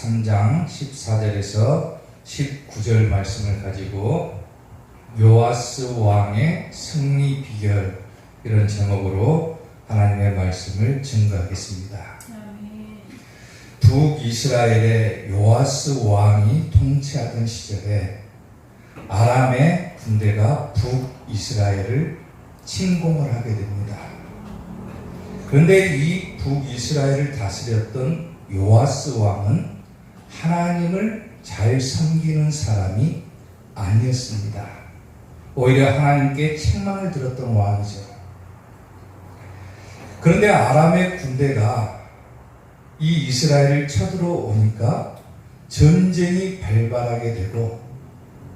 3장 14절에서 19절 말씀을 가지고 요아스 왕의 승리 비결, 이런 제목으로 하나님의 말씀을 증거하겠습니다. 북이스라엘의 요아스 왕이 통치하던 시절에 아람의 군대가 북이스라엘을 침공을 하게 됩니다. 그런데 이 북이스라엘을 다스렸던 요아스 왕은 하나님을 잘 섬기는 사람이 아니었습니다. 오히려 하나님께 책망을 들었던 왕이죠. 그런데 아람의 군대가 이 이스라엘을 쳐들어오니까 전쟁이 발발하게 되고,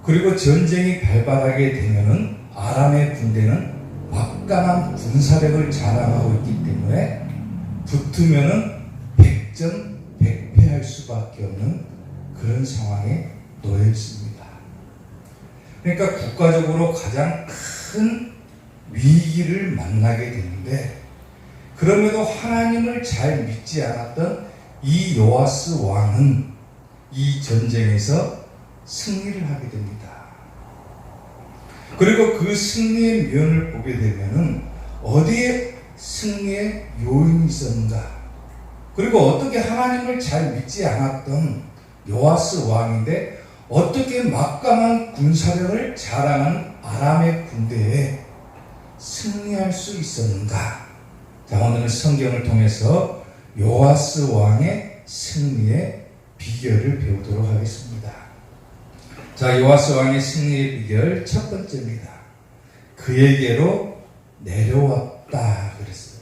그리고 전쟁이 발발하게 되면은 아람의 군대는 막강한 군사력을 자랑하고 있기 때문에 붙으면은 백전백패할 수밖에 없는 그런 상황에 놓여 있습니다. 그러니까 국가적으로 가장 큰 위기를 만나게 되는데, 그럼에도 하나님을 잘 믿지 않았던 이 요아스 왕은 이 전쟁에서 승리를 하게 됩니다. 그리고 그 승리의 면을 보게 되면은 어디에 승리의 요인이 있었는가, 그리고 어떻게 하나님을 잘 믿지 않았던 요아스 왕인데 어떻게 막강한 군사력을 자랑하는 아람의 군대에 승리할 수 있었는가. 자, 오늘은 성경을 통해서 요아스 왕의 승리의 비결을 배우도록 하겠습니다. 자, 요아스 왕의 승리의 비결 첫 번째입니다. 그에게로 내려왔다 그랬어요.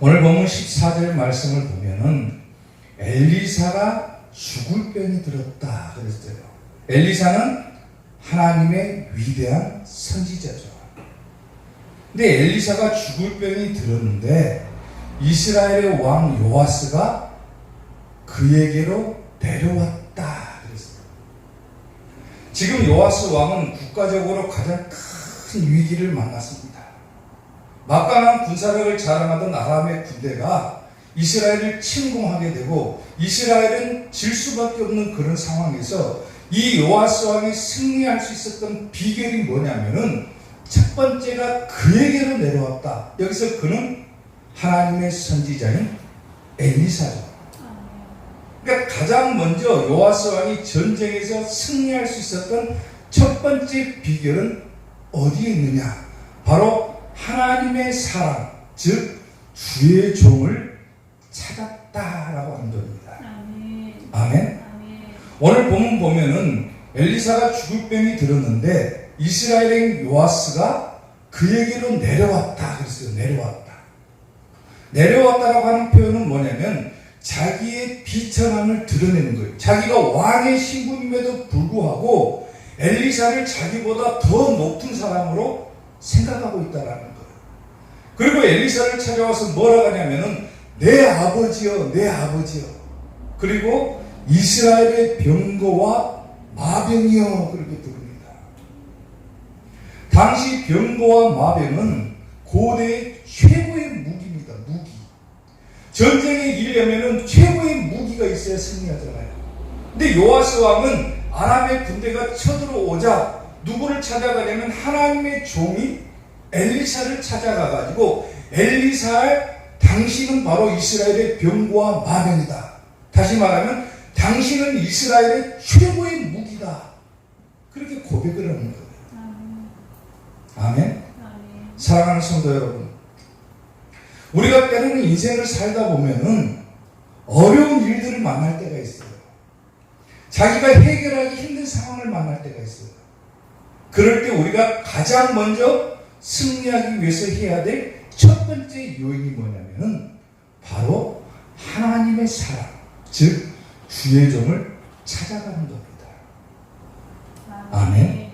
오늘 본문 14절 말씀을 보면은 엘리사가 죽을 병이 들었다 그랬어요. 엘리사는 하나님의 위대한 선지자죠. 근데 엘리사가 죽을 병이 들었는데 이스라엘의 왕 요아스가 그에게로 내려왔다 그랬어요. 지금 요아스 왕은 국가적으로 가장 큰 위기를 만났습니다. 막강한 군사력을 자랑하던 아람의 군대가 이스라엘을 침공하게 되고 이스라엘은 질 수밖에 없는 그런 상황에서 이 요아스 왕이 승리할 수 있었던 비결이 뭐냐면은 첫 번째가 그에게로 내려왔다. 여기서 그는 하나님의 선지자인 엘리사죠. 그러니까 가장 먼저 요아스 왕이 전쟁에서 승리할 수 있었던 첫 번째 비결은 어디에 있느냐? 바로 하나님의 사랑, 즉 주의 종을 찾았다라고 하는 겁니다. 아멘. 오늘 본문 보면은 엘리사가 죽을 병이 들었는데 이스라엘의 요아스가 그에게로 내려왔다 그랬어요. 내려왔다라고 하는 표현은 뭐냐면 자기의 비천함을 드러내는 거예요. 자기가 왕의 신분임에도 불구하고 엘리사를 자기보다 더 높은 사람으로 생각하고 있다라는 거예요. 그리고 엘리사를 찾아와서 뭐라고 하냐면은 내 아버지여, 내 아버지여. 그리고 이스라엘의 병거와 마병이여, 그렇게 부릅니다. 당시 병거와 마병은 고대의 최고의 무기입니다. 무기. 전쟁에 이르려면은 최고의 무기가 있어야 승리하잖아요. 근데 요아스 왕은 아람의 군대가 쳐들어오자 누구를 찾아가냐면 하나님의 종이 엘리사를 찾아가가지고 엘리사의 당신은 바로 이스라엘의 병거와 마병이다. 다시 말하면 당신은 이스라엘의 최고의 무기다. 그렇게 고백을 하는 거예요. 아멘. 사랑하는 성도 여러분, 우리가 때로는 인생을 살다 보면은 어려운 일들을 만날 때가 있어요. 자기가 해결하기 힘든 상황을 만날 때가 있어요. 그럴 때 우리가 가장 먼저 승리하기 위해서 해야 될 첫 번째 요인이 뭐냐면은 바로 하나님의 사랑, 즉 주의 종을 찾아가는 겁니다. 아멘.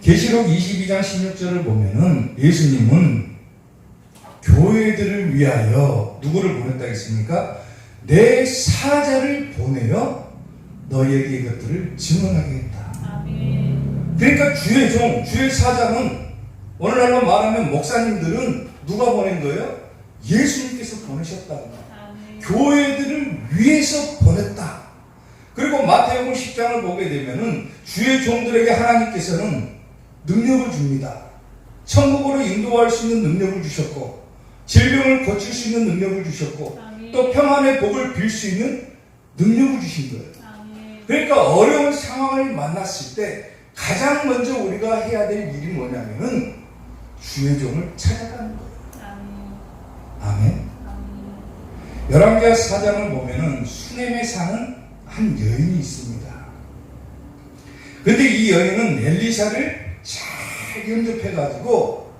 계시록 22장 16절을 보면은 예수님은 교회들을 위하여 누구를 보냈다 했습니까? 내 사자를 보내어 너희에게 이것들을 증언하게 했다. 아멘. 그러니까 주의 종, 주의 사자는 오늘날로 말하면 목사님들은 누가 보낸 거예요? 예수님께서 보내셨다는 거예요. 교회들을 위해서 보냈다. 그리고 마태복음 10장을 보게 되면은 주의 종들에게 하나님께서는 능력을 줍니다. 천국으로 인도할 수 있는 능력을 주셨고, 질병을 고칠 수 있는 능력을 주셨고, 아멘. 또 평안의 복을 빌 수 있는 능력을 주신 거예요. 아멘. 그러니까 어려운 상황을 만났을 때 가장 먼저 우리가 해야 될 일이 뭐냐면은 주의 종을 찾아가는 거예요. 아멘. 열왕기하 4장을 보면은 수넴에 사는 한 여인이 있습니다. 근데 이 여인은 엘리사를 잘 영접해가지고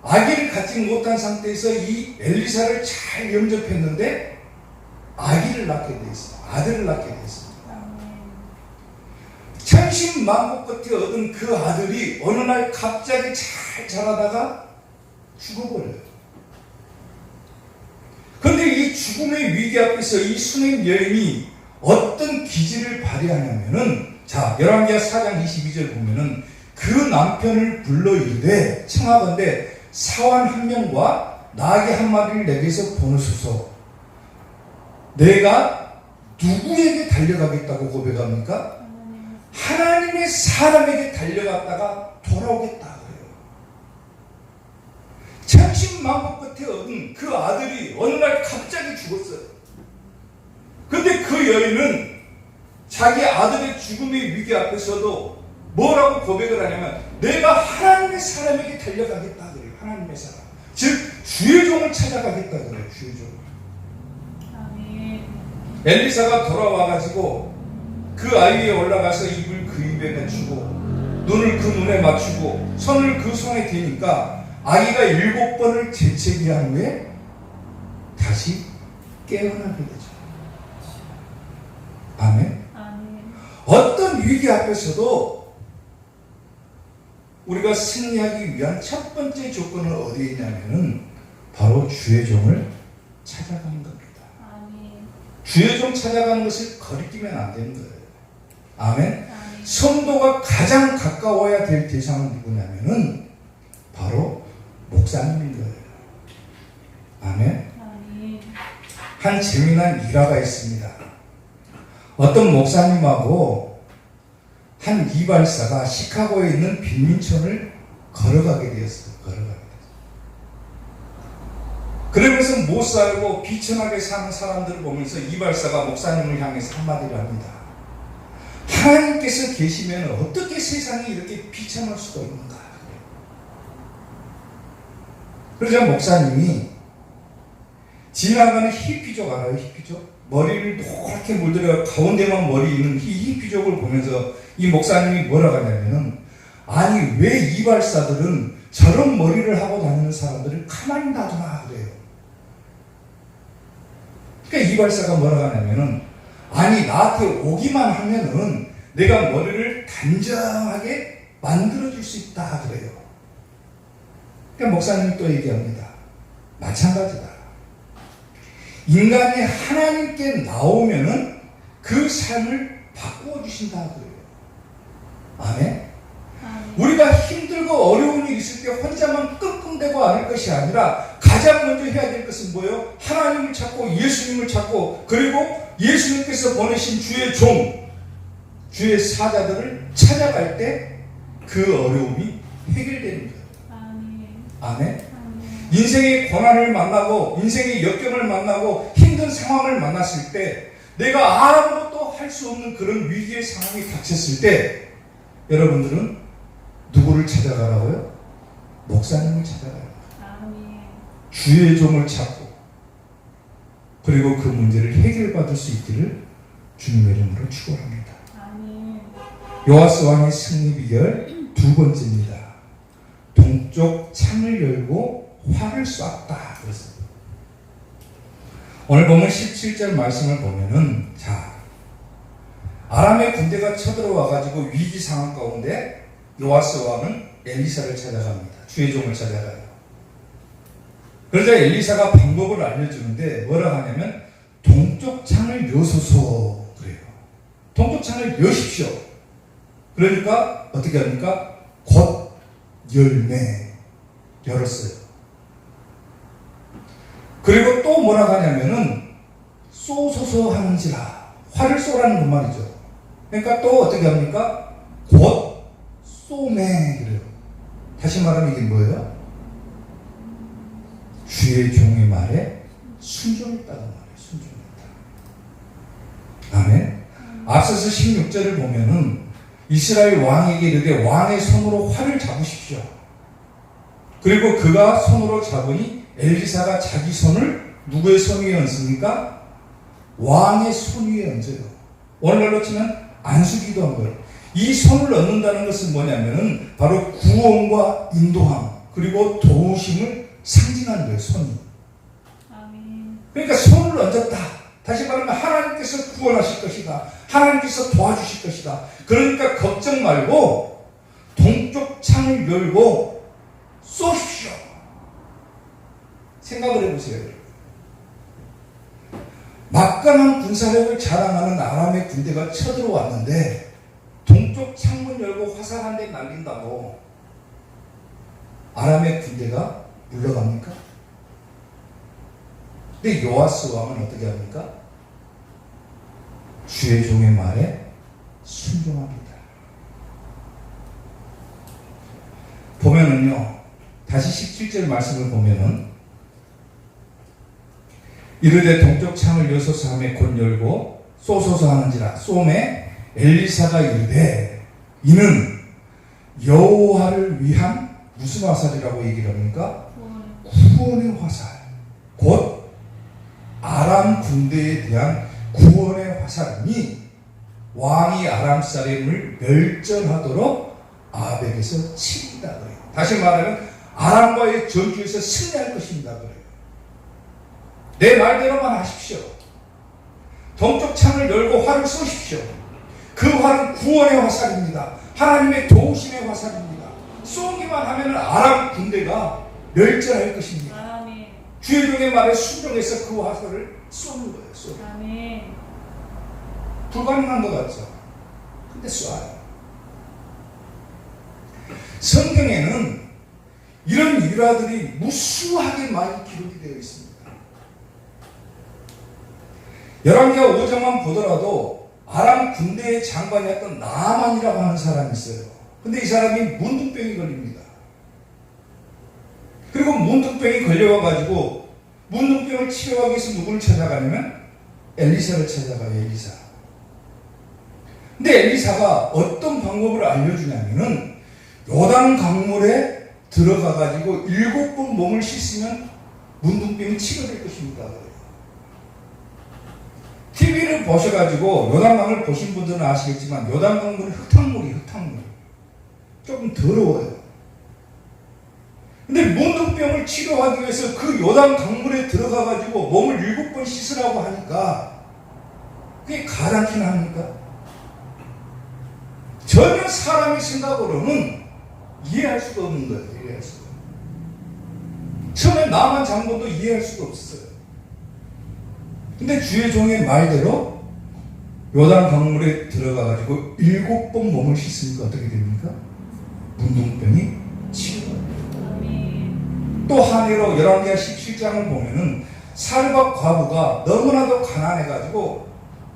아기를 갖지 못한 상태에서 이 엘리사를 잘 영접했는데 아기를 낳게 돼 있어요. 아들을 낳게 됐습니다. 천신만고 끝에 얻은 그 아들이 어느 날 갑자기 잘 자라다가 죽어버려요. 그런데 이 죽음의 위기 앞에서 이 수넴 여인이 어떤 기질을 발휘하냐면은, 자, 열왕기하 4장 22절 보면은 그 남편을 불러 이르되 청하건대 사환 한 명과 나귀 한 마리를 내게서 보내소서. 내가 누구에게 달려가겠다고 고백합니까? 하나님의 사람에게 달려갔다가 돌아오겠다 그래요. 천신만고 끝에 얻은 그 아들이 어느 날 갑자기 죽었어요. 근데 그 여인은 자기 아들의 죽음의 위기 앞에서도 뭐라고 고백을 하냐면 내가 하나님의 사람에게 달려가겠다 그래요. 하나님의 사람. 즉 주의 종을 찾아가겠다 그래요. 주의 종을. 엘리사가 돌아와가지고 그 아이 위에 올라가서 입을 그 입에 맞추고 눈을 그 눈에 맞추고 손을 그 손에 대니까 아기가 7번을 재채기 한 후에 다시 깨어나게 되죠. 아멘. 어떤 위기 앞에서도 우리가 승리하기 위한 첫 번째 조건은 어디에 있냐면은 바로 주의 종을 찾아가는 겁니다. 주의 종 찾아가는 것을 거리끼면 안 되는 거예요. 아멘. 성도가 가장 가까워야 될 대상은 누구냐면은 바로 목사님인 거예요. 아멘. 한 재미난 일화가 있습니다. 어떤 목사님하고 한 이발사가 시카고에 있는 빈민촌을 걸어가게 되었어요. 그러면서 못 살고 비천하게 사는 사람들을 보면서 이발사가 목사님을 향해서 한마디를 합니다. 하나님께서 계시면 어떻게 세상이 이렇게 비천할 수가 있는가? 그러자 목사님이 지나가는 히피족 알아요? 히피족? 머리를 노랗게 물들여 가운데만 머리 있는 이 히피족을 보면서 이 목사님이 뭐라고 하냐면은 아니 왜 이발사들은 저런 머리를 하고 다니는 사람들을 가만히 놔두나 그래요. 그러니까 이발사가 뭐라고 하냐면은 아니 나한테 오기만 하면은 내가 머리를 단정하게 만들어줄 수 있다 그래요. 그러니까 목사님이 또 얘기합니다. 마찬가지다. 인간이 하나님께 나오면은 그 삶을 바꾸어 주신다 그래요. 아멘. 우리가 힘들고 어려운 일이 있을 때 혼자만 끙끙대고 않을 것이 아니라 가장 먼저 해야 될 것은 뭐예요? 하나님을 찾고 예수님을 찾고 그리고 예수님께서 보내신 주의 종, 주의 사자들을 찾아갈 때 그 어려움이 해결되는 거예요. 아멘. 인생의 고난을 만나고 인생의 역경을 만나고 힘든 상황을 만났을 때 내가 아무것도 할 수 없는 그런 위기의 상황이 닥쳤을 때 여러분들은 누구를 찾아가라고요? 목사님을 찾아가요. 주의 종을 찾고 그리고 그 문제를 해결받을 수 있기를 주님의 이름으로 축원합니다. 요아스 왕의 승리 비결 두 번째입니다. 동쪽 창을 열고 활을 쐈다. 그랬습니다. 오늘 보면 17절 말씀을 보면은 자 아람의 군대가 쳐들어와 가지고 위기 상황 가운데 요아스 왕은 엘리사를 찾아갑니다. 주의 종을 찾아가요. 그러자 엘리사가 방법을 알려주는데 뭐라 하냐면 동쪽 창을 여소서 그래요. 동쪽 창을 여십시오. 그러니까 어떻게 합니까? 곧 열매 열었어요. 그리고 또 뭐라 하냐면은 쏘소서 하는지라. 화를 쏘라는 그 말이죠. 그러니까 또 어떻게 합니까? 곧 쏘매 그래요. 다시 말하면 이게 뭐예요? 주의 종의 말에 순종했다는 말이에요. 순종했다. 아멘. 앞서서 16절을 보면은 이스라엘 왕에게 이르되 왕의 손으로 활을 잡으십시오. 그리고 그가 손으로 잡으니 엘리사가 자기 손을 누구의 손 위에 얹습니까? 왕의 손 위에 얹어요. 오늘날로 치면 안수기도 한 거예요. 이 손을 얹는다는 것은 뭐냐면은 바로 구원과 인도함 그리고 도우심을 상징하는 거예요. 손이. 아멘. 그러니까 손을 얹었다. 다시 말하면 하나님께서 구원하실 것이다. 하나님께서 도와주실 것이다. 그러니까 걱정 말고 동쪽 창을 열고 쏘십시오. 생각을 해보세요. 막강한 군사력을 자랑하는 아람의 군대가 쳐들어왔는데 동쪽 창문 열고 화살 한 대 날린다고 아람의 군대가 물러갑니까? 근데 요아스 왕은 어떻게 합니까? 주의 종의 말에 순종합니다. 보면은요, 다시 17절 말씀을 보면은 이르되 동쪽 창을 여소서 하매 곧 열고 쏘소서 하는지라. 쏘매 엘리사가 이르되 이는 여호와를 위한 무슨 화살이라고 얘기를 합니까? 구원의 화살. 곧 아람 군대에 대한 구원의 화살이니 왕이 아람 사람을 멸절하도록 아벡에서 치린다 그래요. 다시 말하면 아람과의 전투에서 승리할 것입니다 그래요. 내 말대로만 하십시오. 동쪽 창을 열고 활을 쏘십시오. 그 활은 구원의 화살입니다. 하나님의 도우심의 화살입니다. 쏘기만 하면 아람 군대가 멸절할 것입니다. 아멘. 주의 종의 말에 순종해서 그 화살을 쏘는 거예요. 쏘는. 아멘. 불가능한 것 같죠? 근데 쏴요. 성경에는 이런 일화들이 무수하게 많이 기록이 되어 있습니다. 열왕기하 5장만 보더라도 아람 군대의 장관이었던 나만이라고 하는 사람이 있어요. 근데 이 사람이 문둥병이 걸립니다. 그리고 문둥병이 걸려와가지고 문둥병을 치료하기 위해서 누구를 찾아가냐면 엘리사를 찾아가요. 엘리사. 근데 엘리사가 어떤 방법을 알려주냐면은 요단 강물에 들어가가지고 7번 몸을 씻으면 문둥병이 치료될 것입니다. TV를 보셔가지고 요단강을 보신 분들은 아시겠지만 요단강물은 흙탕물이에요. 흙탕물. 조금 더러워요. 근데 문둥병을 치료하기 위해서 그 요단강물에 들어가가지고 몸을 7번 씻으라고 하니까 그게 가당키나 합니까? 전혀 사람의 생각으로는 이해할 수가 없는 거예요. 이해할 수가. 처음에 나만 장군도 이해할 수가 없었어요. 근데 주의 종의 말대로 요단 강물에 들어가가지고 7번 몸을 씻으니까 어떻게 됩니까? 문둥병이 치료됩니다. 또 한 해로 열왕기하 17장을 보면은 살박 과부가 너무나도 가난해가지고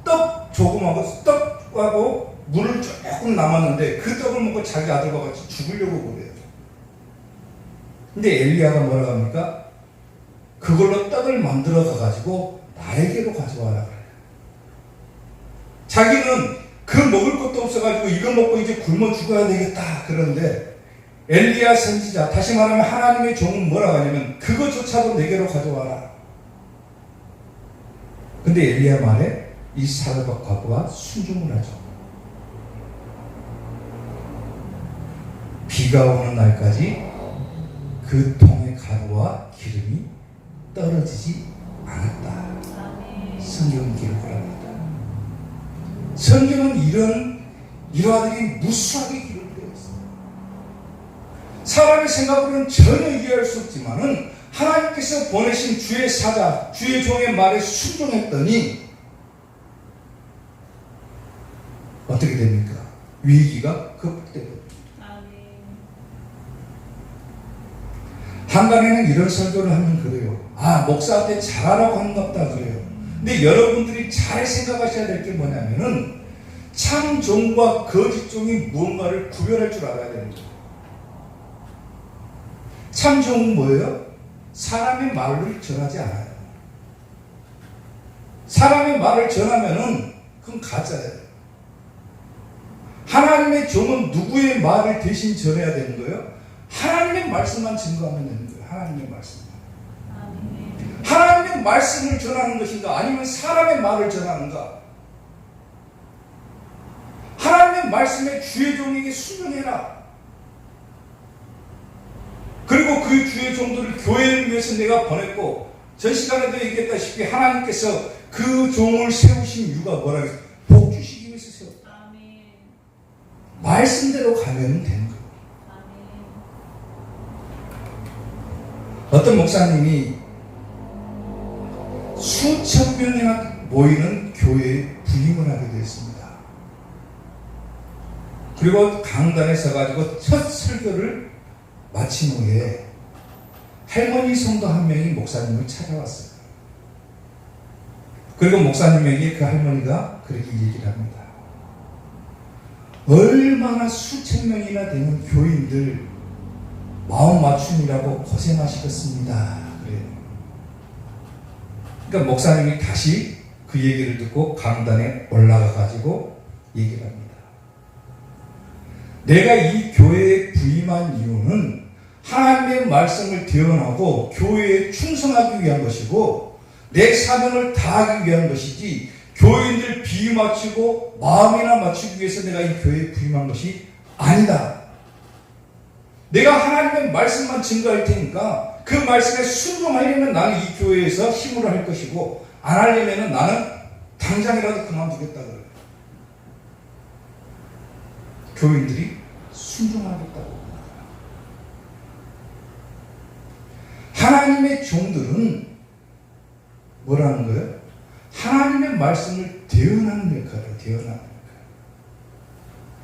떡 조금하고 떡하고 물을 조금 남았는데 그 떡을 먹고 자기 아들과 같이 죽으려고 그래요. 근데 엘리야가 뭐라고 합니까? 그걸로 떡을 만들어 가가지고 나에게로 가져와라 그래요. 자기는 그 먹을 것도 없어가지고 이거 먹고 이제 굶어 죽어야 되겠다 그러는데 엘리야 선지자, 다시 말하면 하나님의 종은 뭐라고 하냐면 그것조차도 내게로 가져와라. 근데 엘리야 말에 이 사르밧 과부가 순종을 하죠. 비가 오는 날까지 그 통의 가루와 기름이 떨어지지 않았다. 성경은 기록을 합니다. 성경은 이런 일화들이 무수하게 기록되어 있습니다. 사람의 생각으로는 전혀 이해할 수 없지만은 하나님께서 보내신 주의 사자, 주의 종의 말에 순종했더니 어떻게 됩니까? 위기가 극복됩니다. 한간에는 이런 설교를 하면 그래요. 아, 목사한테 잘하라고 하는 것 같다 그래요. 근데 여러분들이 잘 생각하셔야 될 게 뭐냐면은 참 종과 거짓 종이 무언가를 구별할 줄 알아야 되는 거예요. 참 종은 뭐예요? 사람의 말을 전하지 않아요. 사람의 말을 전하면은 그건 가짜예요. 하나님의 종은 누구의 말을 대신 전해야 되는 거예요? 하나님의 말씀만 증거하면 되는 거예요. 하나님의 말씀만. 하나님의 말씀을 전하는 것인가? 아니면 사람의 말을 전하는가? 하나님의 말씀에 주의 종에게 순종해라. 그리고 그 주의 종들을 교회를 위해서 내가 보냈고, 전 시간에도 얘기했다시피 하나님께서 그 종을 세우신 이유가 뭐라 그랬어요? 복 주시기 위해서 세웠다. 아멘. 말씀대로 가면 되는 거예요. 아멘. 어떤 목사님이 수천 명이나 모이는 교회에 부임을 하게 되었습니다. 그리고 강단에 서가지고 첫 설교를 마친 후에 할머니 성도 한 명이 목사님을 찾아왔어요. 그리고 목사님에게 그 할머니가 그렇게 얘기를 합니다. 얼마나 수천 명이나 되는 교인들 마음 맞춤이라고 고생하시겠습니다. 그래요. 그러니까 목사님이 다시 그 얘기를 듣고 강단에 올라가 가지고 얘기를 합니다. 내가 이 교회에 부임한 이유는 하나님의 말씀을 대언하고 교회에 충성하기 위한 것이고 내 사명을 다하기 위한 것이지 교인들 비유 맞추고 마음이나 맞추기 위해서 내가 이 교회에 부임한 것이 아니다. 내가 하나님의 말씀만 증거할 테니까 그 말씀에 순종하려면 나는 이 교회에서 힘으로 할 것이고 안 하려면 나는 당장이라도 그만두겠다 그래요. 교인들이 순종하겠다고. 하나님의 종들은 뭐라는 거예요? 하나님의 말씀을 대언하는 역할을 대언하는 역할.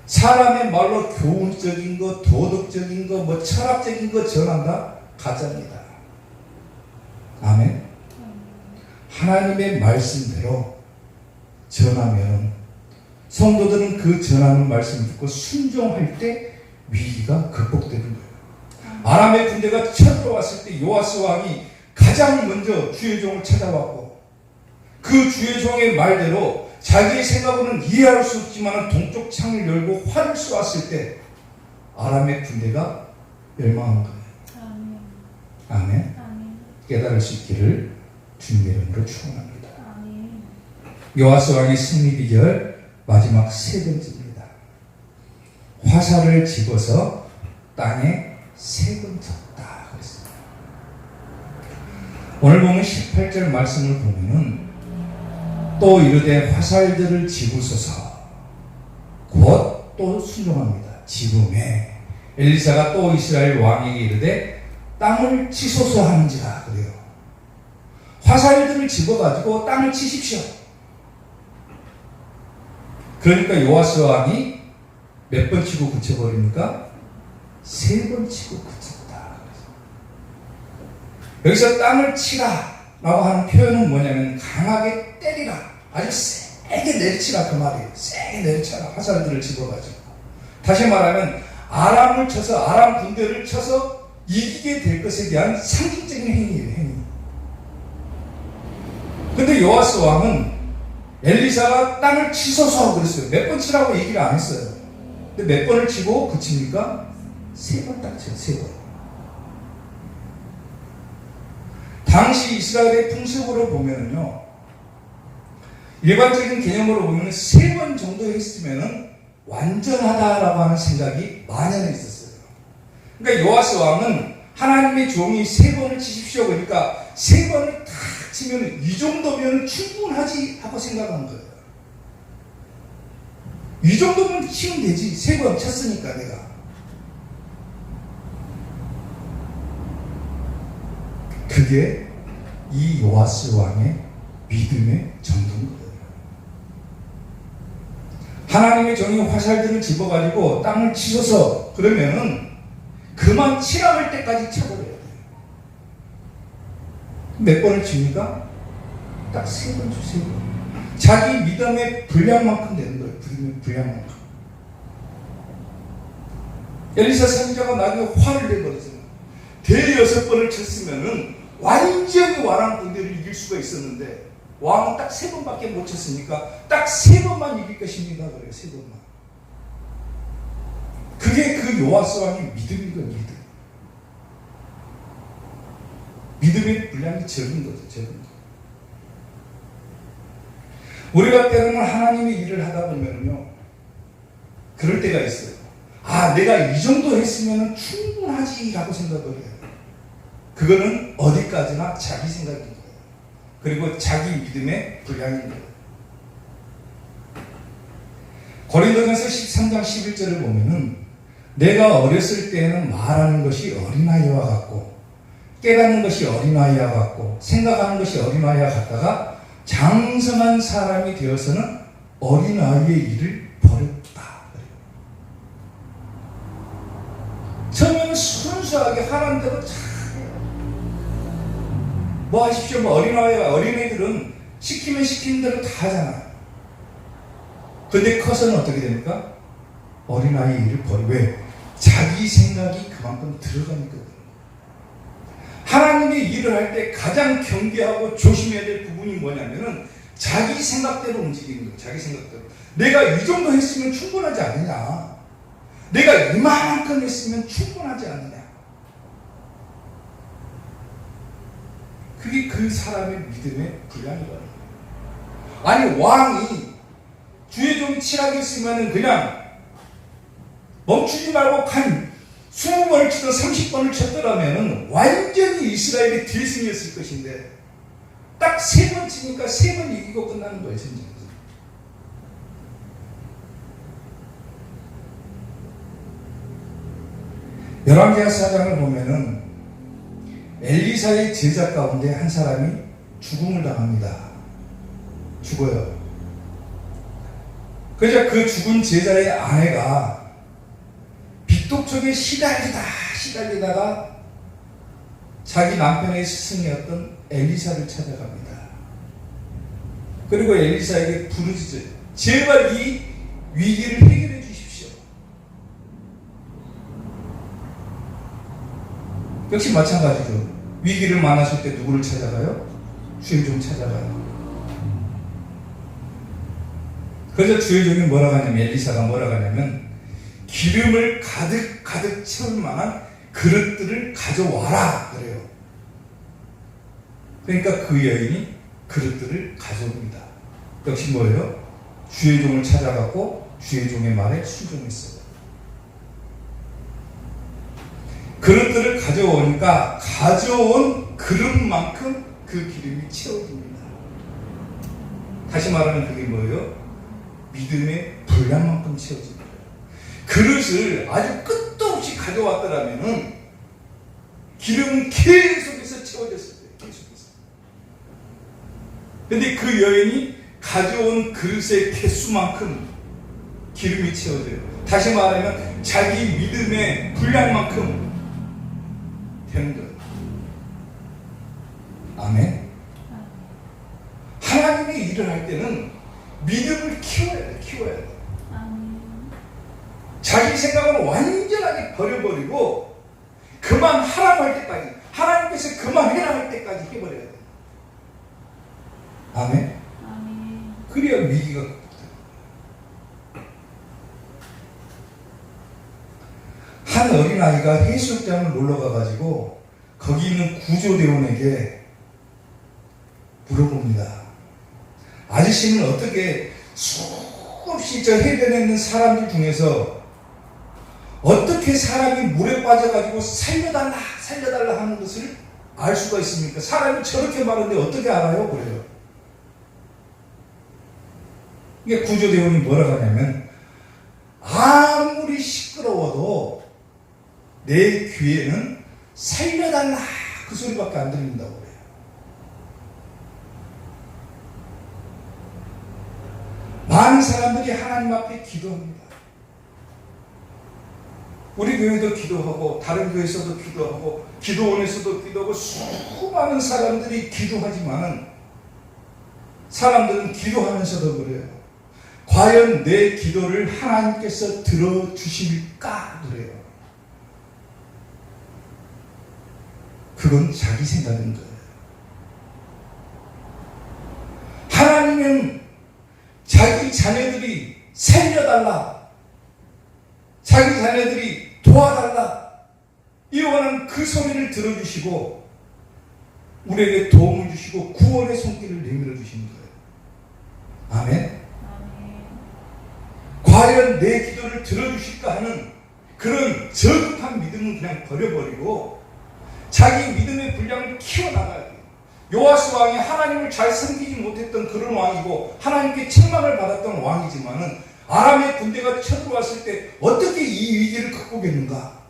사람의 말로 교훈적인 거, 도덕적인 거, 뭐 철학적인 거 전한다? 가짜입니다. 아멘. 하나님의 말씀대로 전하면 성도들은 그 전하는 말씀을 듣고 순종할 때 위기가 극복되는 거예요. 아람의 군대가 쳐들어왔을 때 요아스 왕이 가장 먼저 주의 종을 찾아왔고 그 주의 종의 말대로 자기의 생각으로는 이해할 수 없지만 동쪽 창을 열고 활을 쏘았을 때 아람의 군대가 멸망한 거예요. 아멘. 아멘. 아멘. 깨달을 수 있기를 주님의 이름으로 축원합니다. 아멘. 요아스 왕의 승리 비결 마지막 세 번째입니다. 화살을 집어서 땅에 세 번 쳤다 그랬습니다. 오늘 보면 18절 말씀을 보면은 또 이르되 화살들을 집으소서 곧 또 순종합니다. 집음에 엘리사가 또 이스라엘 왕에게 이르되 땅을 치소서 하는지라 그래요. 화살들을 집어가지고 땅을 치십시오. 그러니까 요아스 왕이 몇 번 치고 그쳐버립니까? 세 번 치고 그쳤다. 여기서 땅을 치라 라고 하는 표현은 뭐냐면 강하게 때리라. 아주 세게 내리치라 그 말이에요. 세게 내리쳐라. 화살들을 집어가지고. 다시 말하면 아람을 쳐서 아람 군대를 쳐서 이기게 될 것에 대한 상징적인 행위예요. 행위. 근데 요아스 왕은 엘리사가 땅을 치소서 그랬어요. 몇 번 치라고 얘기를 안 했어요. 근데 몇 번을 치고 그칩니까? 세 번 딱 쳐요. 세 번. 당시 이스라엘의 풍습으로 보면은요, 일반적인 개념으로 보면 세 번 정도 했으면은 완전하다라고 하는 생각이 만연해 있었어요. 그러니까 요아스 왕은 하나님의 종이 세 번을 치십시오. 그러니까 세 번을 탁 치면 이 정도면 충분하지 하고 생각한 거예요. 이 정도면 치면 되지. 세 번 쳤으니까 내가. 그게 이 요아스 왕의 믿음의 정도인 거예요. 하나님의 종이 화살들을 집어가지고 땅을 치셔서 그러면은 그만 치라 할 때까지 쳐버려야 돼요. 몇 번을 칩니까? 딱 3번 주세요. 자기 믿음의 분량만큼 되는 거예요. 믿음의 분량만큼. 엘리사 선지자가 나중에 화를 내버렸어요. 대여섯 번을 쳤으면은 완전히 왕 군대를 이길 수가 있었는데 왕은 딱 3번밖에 못 쳤으니까 딱 3번만 이길 것입니다. 그래요. 3번만. 그게 그 요아스 왕의 믿음인 거예요. 믿음의 분량이 적은 거죠. 적은 거. 우리가 때로는 하나님의 일을 하다 보면요, 그럴 때가 있어요. 아, 내가 이 정도 했으면 충분하지라고 생각을 해요. 그거는 어디까지나 자기 생각인 거예요. 그리고 자기 믿음의 분량인 거예요. 고린도전서 13장 11절을 보면은 내가 어렸을 때에는 말하는 것이 어린아이와 같고 깨닫는 것이 어린아이와 같고 생각하는 것이 어린아이와 같다가 장성한 사람이 되어서는 어린아이의 일을 버렸다. 처음에는 순수하게 하라는 대로 뭐 하십시오. 뭐 어린애들은 시키면 시키는 대로 다 하잖아요. 근데 커서는 어떻게 됩니까? 어린아이 일을 버리고. 왜? 자기 생각이 그만큼 들어가니까. 하나님의 일을 할 때 가장 경계하고 조심해야 될 부분이 뭐냐면은 자기 생각대로 움직이는 거예요. 자기 생각대로. 내가 이 정도 했으면 충분하지 않느냐. 내가 이만큼 했으면 충분하지 않느냐. 그게 그 사람의 믿음의 분량이거든요. 아니, 왕이 주의 종이 칠하게 했으면 그냥 멈추지 말고 간 20번을 치든 30번을 쳤더라면 완전히 이스라엘의 대승이었을 것인데 딱 3번 치니까 3번 이기고 끝나는 거예요. 전쟁에서. 열왕기하 4장을 보면은 엘리사의 제자 가운데 한 사람이 죽음을 당합니다. 죽어요. 그래서 그 죽은 제자의 아내가 빚독촉에 시달리다가 자기 남편의 스승이었던 엘리사를 찾아갑니다. 그리고 엘리사에게 부르짖어요. 제발 이 위기를 해결해 주십시오. 역시 마찬가지죠. 위기를 만나실 때 누구를 찾아가요? 주의 종 찾아가요. 그래서 주의 종이 뭐라고 하냐면, 엘리사가 뭐라고 하냐면, 기름을 가득 채울 만한 그릇들을 가져와라 그래요. 그러니까 그 여인이 그릇들을 가져옵니다. 역시 뭐예요? 주의 종을 찾아가고 주의 종의 말에 순종했어요. 그릇들을 가져오니까 가져온 그릇만큼 그 기름이 채워집니다. 다시 말하면 그게 뭐예요? 믿음의 분량만큼 채워집니다. 그릇을 아주 끝도 없이 가져왔더라면은 기름은 계속해서 채워졌을 거예요. 계속해서. 근데 그 여인이 가져온 그릇의 개수만큼 기름이 채워져요. 다시 말하면 자기 믿음의 분량만큼 되는 거예요. 아멘. 하나님의 일을 할 때는 믿음을 키워야 돼. 키워야 돼. 자기 생각을 완전하게 버려버리고 그만하라고 할 때까지, 하나님께서 그만해라 할 때까지 해버려야 돼. 아멘. 그래야 위기가 극복돼요. 한 어린아이가 해수욕장을 놀러가가지고 거기 있는 구조대원에게 물어봅니다. 아저씨는 어떻게 수없이 저 해변에 있는 사람들 중에서 어떻게 사람이 물에 빠져가지고 살려달라 하는 것을 알 수가 있습니까? 사람이 저렇게 말하는데 어떻게 알아요? 그래요. 이게 구조대원이 뭐라고 하냐면, 아무리 시끄러워도 내 귀에는 살려달라 그 소리밖에 안 들린다고 그래요. 많은 사람들이 하나님 앞에 기도합니다. 우리 교회도 기도하고 다른 교회에서도 기도하고 기도원에서도 기도하고 수많은 사람들이 기도하지만 사람들은 기도하면서도 그래요. 과연 내 기도를 하나님께서 들어주실까 그래요. 그건 자기 생각인 거예요. 하나님은 자기 자녀들이 살려달라, 자기 자녀들이 도와달라 이러한 그 소리를 들어주시고 우리에게 도움을 주시고 구원의 손길을 내밀어 주시는 거예요. 아멘. 과연 내 기도를 들어주실까 하는 그런 저급한 믿음은 그냥 버려버리고 자기 믿음의 분량을 키워나가야 돼요. 요아스 왕이 하나님을 잘 섬기지 못했던 그런 왕이고 하나님께 책망을 받았던 왕이지만은 아람의 군대가 쳐들어왔을 때 어떻게 이 위기를 극복했는가?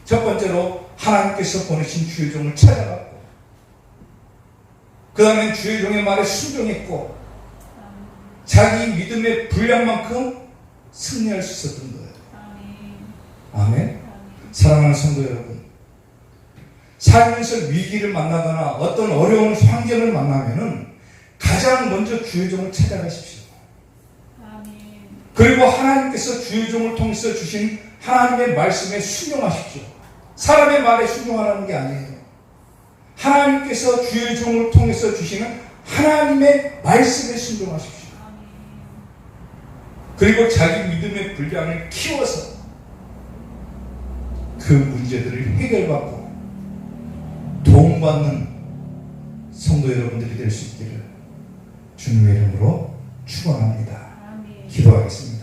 첫 번째로 하나님께서 보내신 주의 종을 찾아갔고, 그 다음에 주의 종의 말에 순종했고, 자기 믿음의 분량만큼 승리할 수 있었던 거예요. 아멘. 사랑하는 성도 여러분, 살면서 위기를 만나거나 어떤 어려운 환경을 만나면은 가장 먼저 주의 종을 찾아가십시오. 그리고 하나님께서 주의 종을 통해서 주신 하나님의 말씀에 순종하십시오. 사람의 말에 순종하라는 게 아니에요. 하나님께서 주의 종을 통해서 주시는 하나님의 말씀에 순종하십시오. 그리고 자기 믿음의 분량을 키워서 그 문제들을 해결받고 도움받는 성도 여러분들이 될 수 있기를 주님의 이름으로 축원합니다. 기도하겠습니다.